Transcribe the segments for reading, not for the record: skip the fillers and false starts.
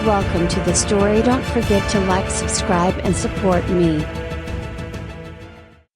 Welcome to the story. Don't forget to like, subscribe and support me.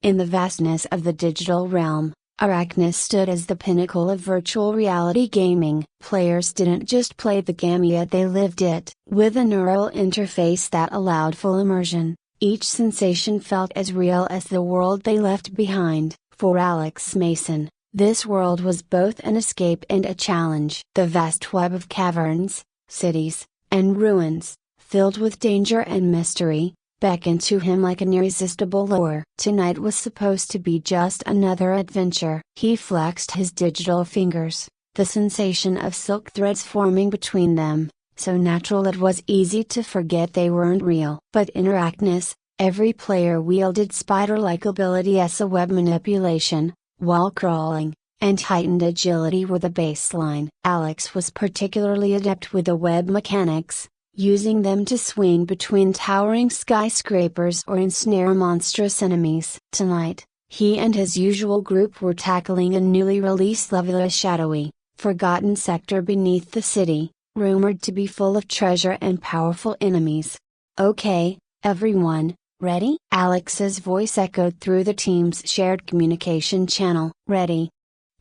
In the vastness of the digital realm, Arachnis stood as the pinnacle of virtual reality gaming. Players didn't just play the game yet, they lived it. With a neural interface that allowed full immersion, each sensation felt as real as the world they left behind. For Alex Mason, this world was both an escape and a challenge. The vast web of caverns, cities, and ruins, filled with danger and mystery, beckoned to him like an irresistible lure. Tonight was supposed to be just another adventure. He flexed his digital fingers, the sensation of silk threads forming between them, so natural it was easy to forget they weren't real. But in Arachnis, every player wielded spider-like ability as a web manipulation, wall crawling, and heightened agility were the baseline. Alex was particularly adept with the web mechanics, using them to swing between towering skyscrapers or ensnare monstrous enemies. Tonight, he and his usual group were tackling a newly released level, a shadowy, forgotten sector beneath the city, rumored to be full of treasure and powerful enemies. "Okay, everyone, ready?" Alex's voice echoed through the team's shared communication channel. "Ready,"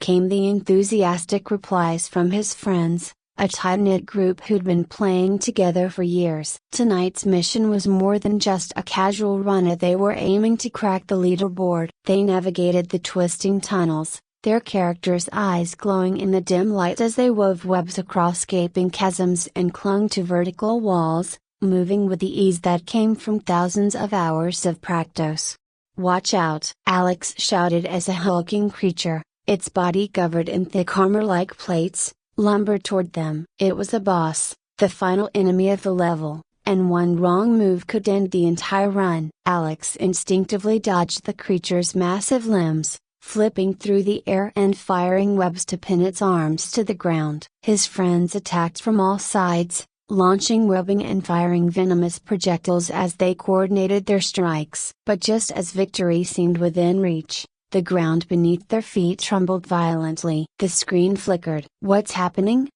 came the enthusiastic replies from his friends, a tight-knit group who'd been playing together for years. Tonight's mission was more than just a casual run. They were aiming to crack the leaderboard. They navigated the twisting tunnels, their characters' eyes glowing in the dim light as they wove webs across gaping chasms and clung to vertical walls, moving with the ease that came from thousands of hours of practice. "Watch out!" Alex shouted as a hulking creature, its body covered in thick armor-like plates, lumbered toward them. It was a boss, the final enemy of the level, and one wrong move could end the entire run. Alex instinctively dodged the creature's massive limbs, flipping through the air and firing webs to pin its arms to the ground. His friends attacked from all sides, launching webbing and firing venomous projectiles as they coordinated their strikes. But just as victory seemed within reach, the ground beneath their feet trembled violently. The screen flickered. "What's happening?"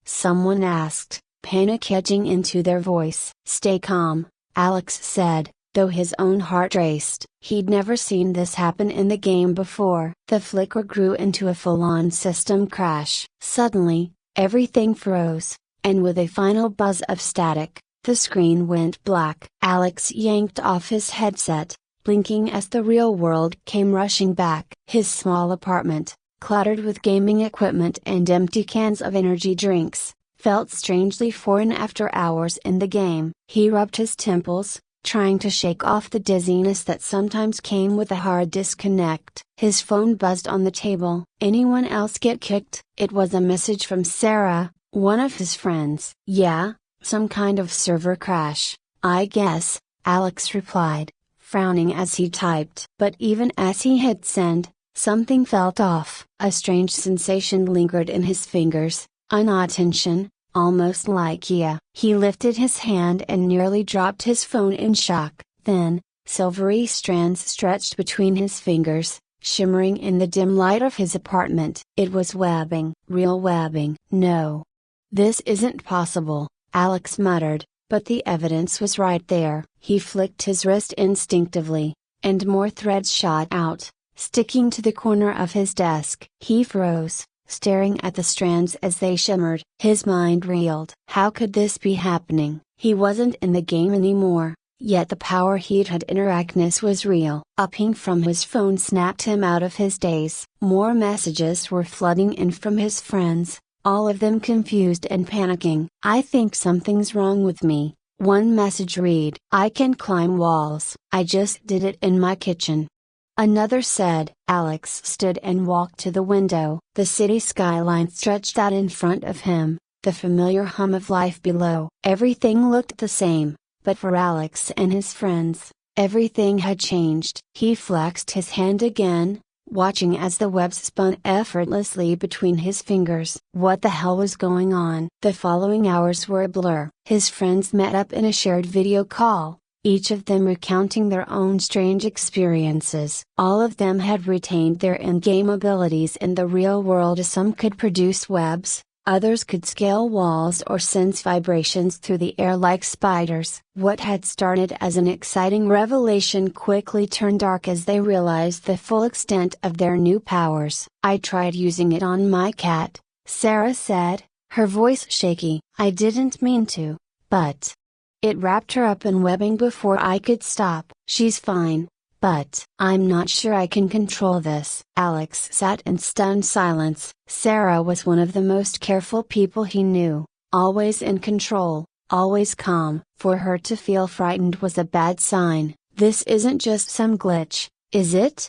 someone asked, panic edging into their voice. "Stay calm," Alex said, though his own heart raced. He'd never seen this happen in the game before. The flicker grew into a full-on system crash. Suddenly, everything froze, and with a final buzz of static, the screen went black. Alex yanked off his headset, blinking as the real world came rushing back. His small apartment, cluttered with gaming equipment and empty cans of energy drinks, felt strangely foreign after hours in the game. He rubbed his temples, trying to shake off the dizziness that sometimes came with a hard disconnect. His phone buzzed on the table. "Anyone else get kicked?" It was a message from Sarah, one of his friends. "Yeah, some kind of server crash, I guess," Alex replied, frowning as he typed. But even as he hit send, something felt off. A strange sensation lingered in his fingers, an odd tension, almost like yeah. He lifted his hand and nearly dropped his phone in shock. Then, silvery strands stretched between his fingers, shimmering in the dim light of his apartment. It was webbing. Real webbing. "No. This isn't possible," Alex muttered. But the evidence was right there. He flicked his wrist instinctively, and more threads shot out, sticking to the corner of his desk. He froze, staring at the strands as they shimmered. His mind reeled. How could this be happening? He wasn't in the game anymore, yet the power he'd had in Arachnis was real. A ping from his phone snapped him out of his daze. More messages were flooding in from his friends, all of them confused and panicking. "I think something's wrong with me," one message read. "I can climb walls. I just did it in my kitchen." Another said. Alex stood and walked to the window. The city skyline stretched out in front of him, the familiar hum of life below. Everything looked the same, but for Alex and his friends, everything had changed. He flexed his hand again, watching as the webs spun effortlessly between his fingers. What the hell was going on? The following hours were a blur. His friends met up in a shared video call, each of them recounting their own strange experiences. All of them had retained their in-game abilities in the real world, as some could produce webs, Others could scale walls or sense vibrations through the air like spiders. What had started as an exciting revelation quickly turned dark as they realized the full extent of their new powers. "I tried using it on my cat," Sarah said, her voice shaky. "I didn't mean to, but it wrapped her up in webbing before I could stop. She's fine, but I'm not sure I can control this." Alex sat in stunned silence. Sarah was one of the most careful people he knew, always in control, always calm. For her to feel frightened was a bad sign. "This isn't just some glitch, is it?"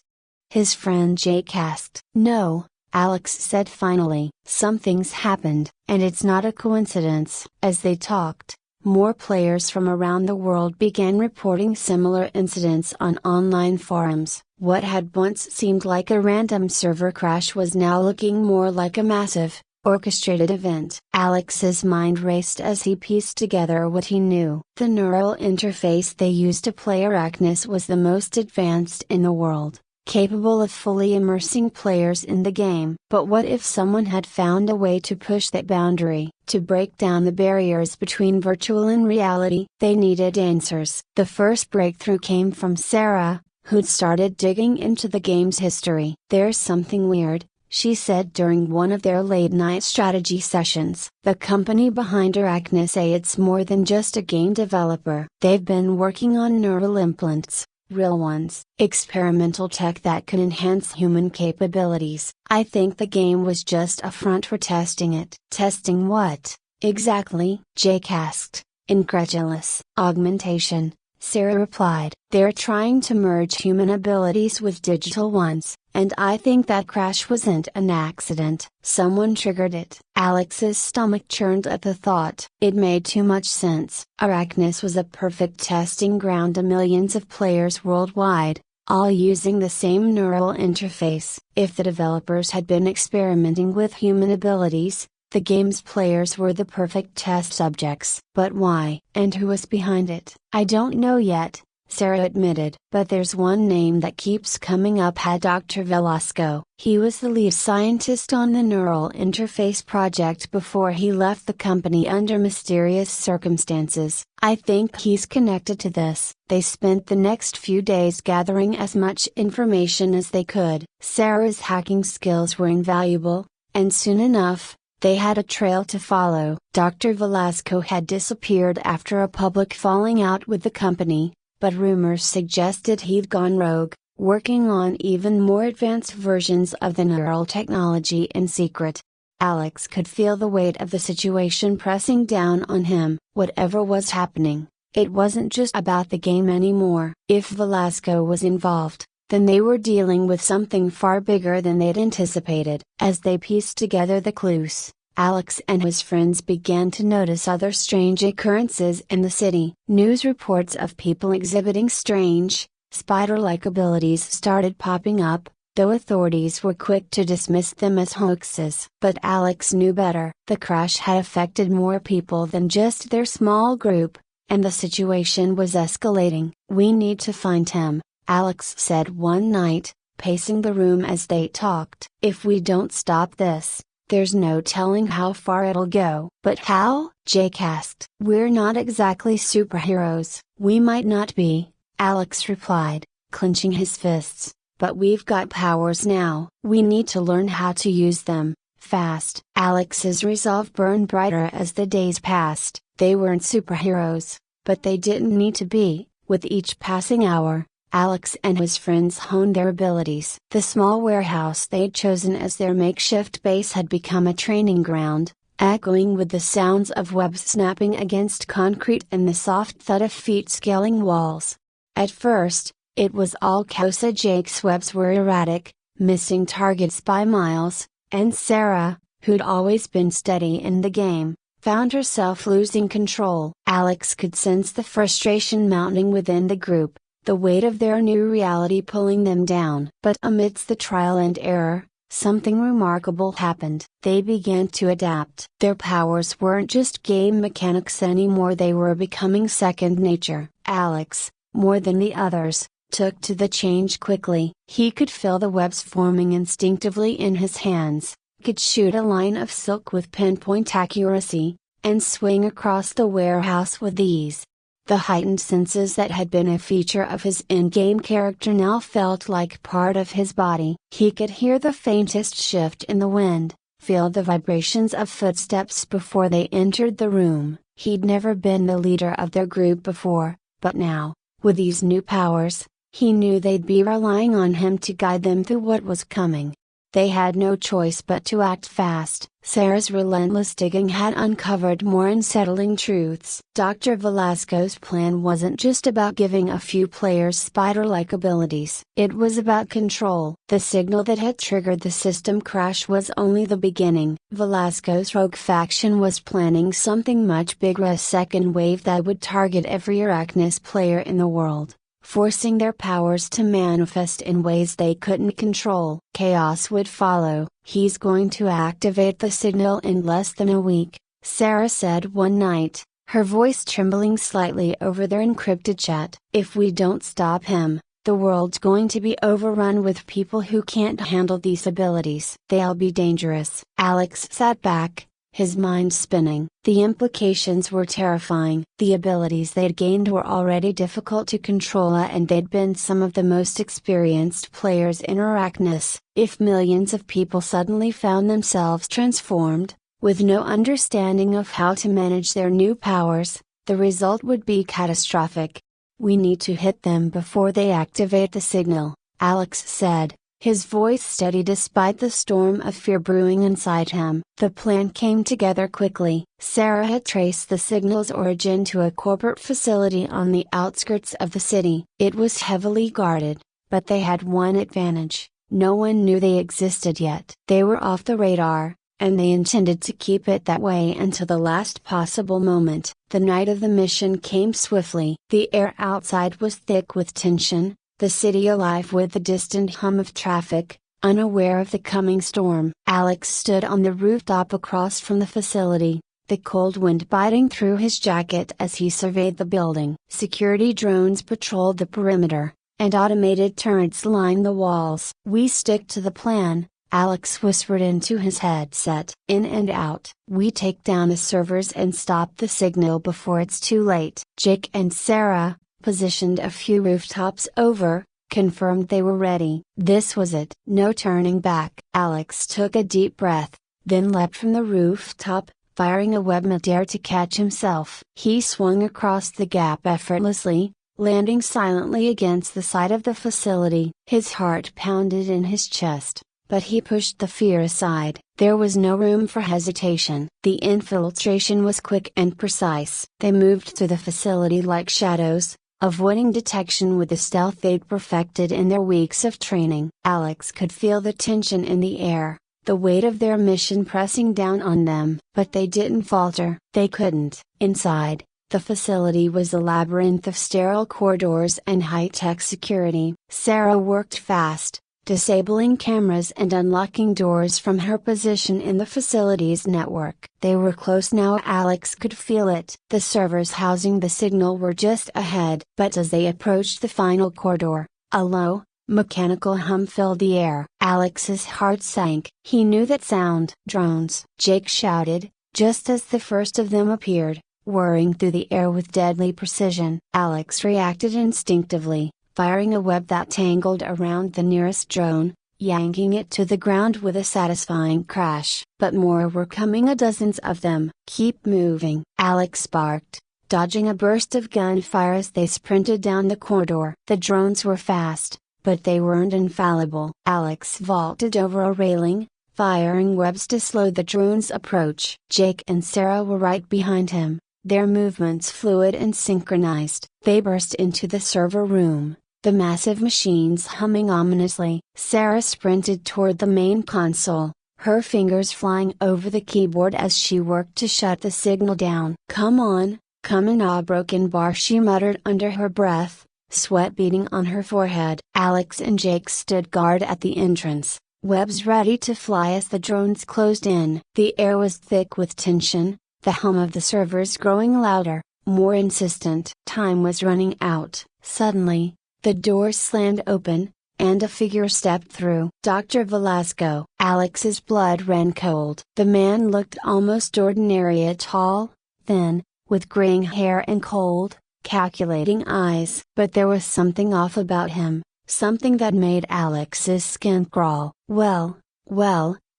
his friend Jake asked. "No," Alex said finally. "Something's happened, and it's not a coincidence." As they talked, more players from around the world began reporting similar incidents on online forums. What had once seemed like a random server crash was now looking more like a massive, orchestrated event. Alex's mind raced as he pieced together what he knew. The neural interface they used to play Arachnis was the most advanced in the world, capable of fully immersing players in the game. But what if someone had found a way to push that boundary, to break down the barriers between virtual and reality? They needed answers. The first breakthrough came from Sarah, who'd started digging into the game's history. "There's something weird," she said during one of their late-night strategy sessions. "The company behind Arachnis say it's more than just a game developer. They've been working on neural implants, real ones, experimental tech that can enhance human capabilities. I think the game was just a front for testing it." "Testing what, exactly?" Jake asked, incredulous. "Augmentation," Sarah replied. "They're trying to merge human abilities with digital ones, and I think that crash wasn't an accident. Someone triggered it." Alex's stomach churned at the thought. It made too much sense. Arachnis was a perfect testing ground to millions of players worldwide, all using the same neural interface. If the developers had been experimenting with human abilities, the game's players were the perfect test subjects. But why? And who was behind it? "I don't know yet," Sarah admitted. "But there's one name that keeps coming up." Had Dr. Velasco. He was the lead scientist on the neural interface project before he left the company under mysterious circumstances. "I think he's connected to this." They spent the next few days gathering as much information as they could. Sarah's hacking skills were invaluable, and soon enough, they had a trail to follow. Dr. Velasco had disappeared after a public falling out with the company, but rumors suggested he'd gone rogue, working on even more advanced versions of the neural technology in secret. Alex could feel the weight of the situation pressing down on him. Whatever was happening, it wasn't just about the game anymore. If Velasco was involved, then they were dealing with something far bigger than they'd anticipated. As they pieced together the clues, Alex and his friends began to notice other strange occurrences in the city. News reports of people exhibiting strange, spider-like abilities started popping up, though authorities were quick to dismiss them as hoaxes. But Alex knew better. The crash had affected more people than just their small group, and the situation was escalating. "We need to find him," Alex said one night, pacing the room as they talked. "If we don't stop this, there's no telling how far it'll go." "But how?" Jake asked. "We're not exactly superheroes." "We might not be," Alex replied, clenching his fists, "but we've got powers now. We need to learn how to use them, fast." Alex's resolve burned brighter as the days passed. They weren't superheroes, but they didn't need to be. With each passing hour, Alex and his friends honed their abilities. The small warehouse they'd chosen as their makeshift base had become a training ground, echoing with the sounds of webs snapping against concrete and the soft thud of feet scaling walls. At first, it was all chaos. Jake's webs were erratic, missing targets by miles, and Sarah, who'd always been steady in the game, found herself losing control. Alex could sense the frustration mounting within the group, the weight of their new reality pulling them down. But amidst the trial and error, something remarkable happened. They began to adapt. Their powers weren't just game mechanics anymore, they were becoming second nature. Alex, more than the others, took to the change quickly. He could feel the webs forming instinctively in his hands, could shoot a line of silk with pinpoint accuracy, and swing across the warehouse with ease. The heightened senses that had been a feature of his in-game character now felt like part of his body. He could hear the faintest shift in the wind, feel the vibrations of footsteps before they entered the room. He'd never been the leader of their group before, but now, with these new powers, he knew they'd be relying on him to guide them through what was coming. They had no choice but to act fast. Sarah's relentless digging had uncovered more unsettling truths. Dr. Velasco's plan wasn't just about giving a few players spider-like abilities. It was about control. The signal that had triggered the system crash was only the beginning. Velasco's rogue faction was planning something much bigger, a second wave that would target every Arachnus player in the world, forcing their powers to manifest in ways they couldn't control. Chaos would follow. "He's going to activate the signal in less than a week," Sarah said one night, her voice trembling slightly over their encrypted chat. "If we don't stop him, the world's going to be overrun with people who can't handle these abilities. They'll be dangerous." Alex sat back, his mind spinning. The implications were terrifying. The abilities they'd gained were already difficult to control, and they'd been some of the most experienced players in Arachnus. If millions of people suddenly found themselves transformed, with no understanding of how to manage their new powers, the result would be catastrophic. "We need to hit them before they activate the signal," Alex said, his voice steady despite the storm of fear brewing inside him. The plan came together quickly. Sarah had traced the signal's origin to a corporate facility on the outskirts of the city. It was heavily guarded, but they had one advantage: no one knew they existed yet. They were off the radar, and they intended to keep it that way until the last possible moment. The night of the mission came swiftly. The air outside was thick with tension, the city alive with the distant hum of traffic, unaware of the coming storm. Alex stood on the rooftop across from the facility, the cold wind biting through his jacket as he surveyed the building. Security drones patrolled the perimeter, and automated turrets lined the walls. "We stick to the plan," Alex whispered into his headset. "In and out. We take down the servers and stop the signal before it's too late." Jake and Sarah, positioned a few rooftops over, confirmed they were ready. This was it. No turning back. Alex took a deep breath, then leapt from the rooftop, firing a web midair to catch himself. He swung across the gap effortlessly, landing silently against the side of the facility. His heart pounded in his chest, but he pushed the fear aside. There was no room for hesitation. The infiltration was quick and precise. They moved through the facility like shadows, avoiding detection with the stealth they'd perfected in their weeks of training. Alex could feel the tension in the air, the weight of their mission pressing down on them. But they didn't falter. They couldn't. Inside, the facility was a labyrinth of sterile corridors and high-tech security. Sarah worked fast, disabling cameras and unlocking doors from her position in the facility's network. They were close now. Alex could feel it. The servers housing the signal were just ahead. But as they approached the final corridor, a low, mechanical hum filled the air. Alex's heart sank. He knew that sound. "Drones!" Jake shouted, just as the first of them appeared, whirring through the air with deadly precision. Alex reacted instinctively, firing a web that tangled around the nearest drone, yanking it to the ground with a satisfying crash. But more were coming, dozens of them. "Keep moving," Alex barked, dodging a burst of gunfire as they sprinted down the corridor. The drones were fast, but they weren't infallible. Alex vaulted over a railing, firing webs to slow the drone's approach. Jake and Sarah were right behind him, their movements fluid and synchronized. They burst into the server room, the massive machines humming ominously. Sarah sprinted toward the main console, her fingers flying over the keyboard as she worked to shut the signal down. "Come on, come on," a broken bar she muttered under her breath, sweat beading on her forehead. Alex and Jake stood guard at the entrance, webs ready to fly as the drones closed in. The air was thick with tension, the hum of the servers growing louder, more insistent. Time was running out. Suddenly, the door slammed open, and a figure stepped through. Dr. Velasco. Alex's blood ran cold. The man looked almost ordinary, tall, thin, with graying hair and cold, calculating eyes. But there was something off about him, something that made Alex's skin crawl. Well,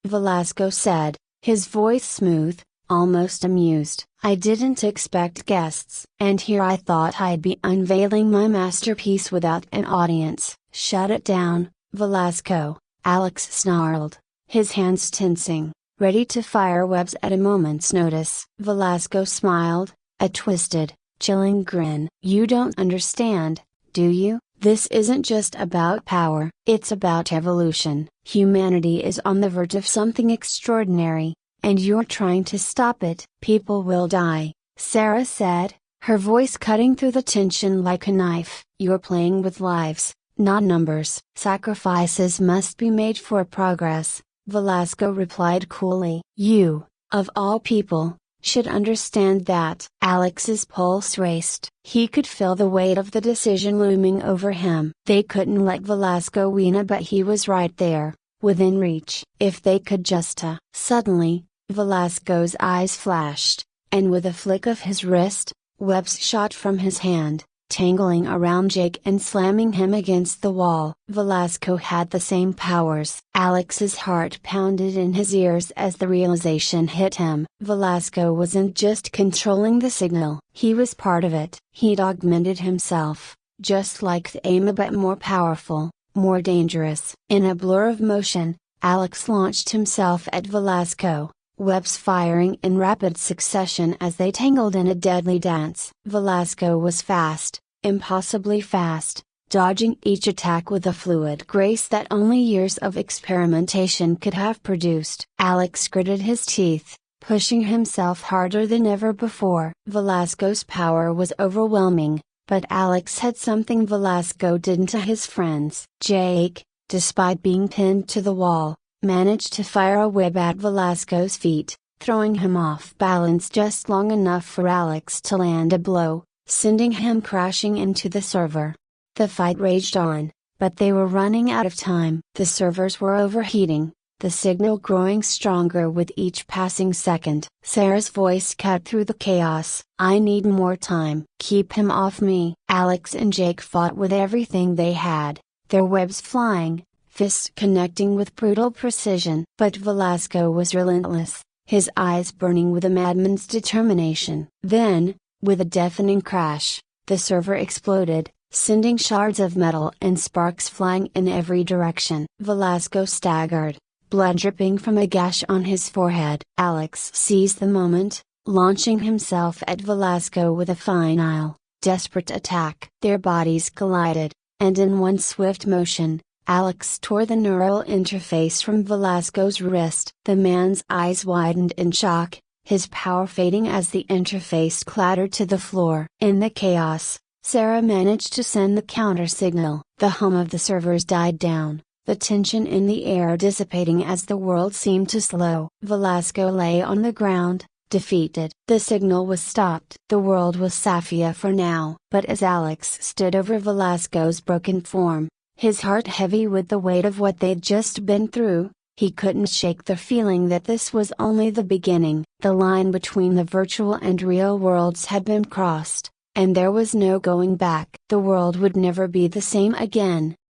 Velasco said, his voice smooth, almost amused. I didn't expect guests. And here I thought I'd be unveiling my masterpiece without an audience. Shut it down, Velasco, Alex snarled, his hands tensing, ready to fire webs at a moment's notice. Velasco smiled, a twisted, chilling grin. You don't understand, do you? This isn't just about power, it's about evolution. Humanity is on the verge of something extraordinary, and you're trying to stop it. People will die, Sarah said, her voice cutting through the tension like a knife. You're playing with lives, not numbers. Sacrifices must be made for progress, Velasco replied coolly. You, of all people, should understand that. Alex's pulse raced. He could feel the weight of the decision looming over him. They couldn't let Velasco win, but he was right there, within reach. If they could just. Suddenly, Velasco's eyes flashed, and with a flick of his wrist, webs shot from his hand, tangling around Jake and slamming him against the wall. Velasco had the same powers. Alex's heart pounded in his ears as the realization hit him. Velasco wasn't just controlling the signal, he was part of it. He'd augmented himself, just like the Ama, but more powerful, more dangerous. In a blur of motion, Alex launched himself at Velasco, webs firing in rapid succession as they tangled in a deadly dance. Velasco was fast, impossibly fast, dodging each attack with a fluid grace that only years of experimentation could have produced. Alex gritted his teeth, pushing himself harder than ever before. Velasco's power was overwhelming, but Alex had something Velasco didn't. His friends. Jake, despite being pinned to the wall, managed to fire a web at Velasco's feet, throwing him off balance just long enough for Alex to land a blow, sending him crashing into the server. The fight raged on, but they were running out of time. The servers were overheating, the signal growing stronger with each passing second. Sarah's voice cut through the chaos. I need more time. Keep him off me. Alex and Jake fought with everything they had, their webs flying, fists connecting with brutal precision. But Velasco was relentless, his eyes burning with a madman's determination. Then, with a deafening crash, the server exploded, sending shards of metal and sparks flying in every direction. Velasco staggered, blood dripping from a gash on his forehead. Alex seized the moment, launching himself at Velasco with a final, desperate attack. Their bodies collided, and in one swift motion, Alex tore the neural interface from Velasco's wrist. The man's eyes widened in shock, his power fading as the interface clattered to the floor. In the chaos, Sarah managed to send the counter signal. The hum of the servers died down, the tension in the air dissipating as the world seemed to slow. Velasco lay on the ground, defeated. The signal was stopped. The world was Safia for now. But as Alex stood over Velasco's broken form, his heart heavy with the weight of what they'd just been through, he couldn't shake the feeling that this was only the beginning. The line between the virtual and real worlds had been crossed, and there was no going back. The world would never be the same again.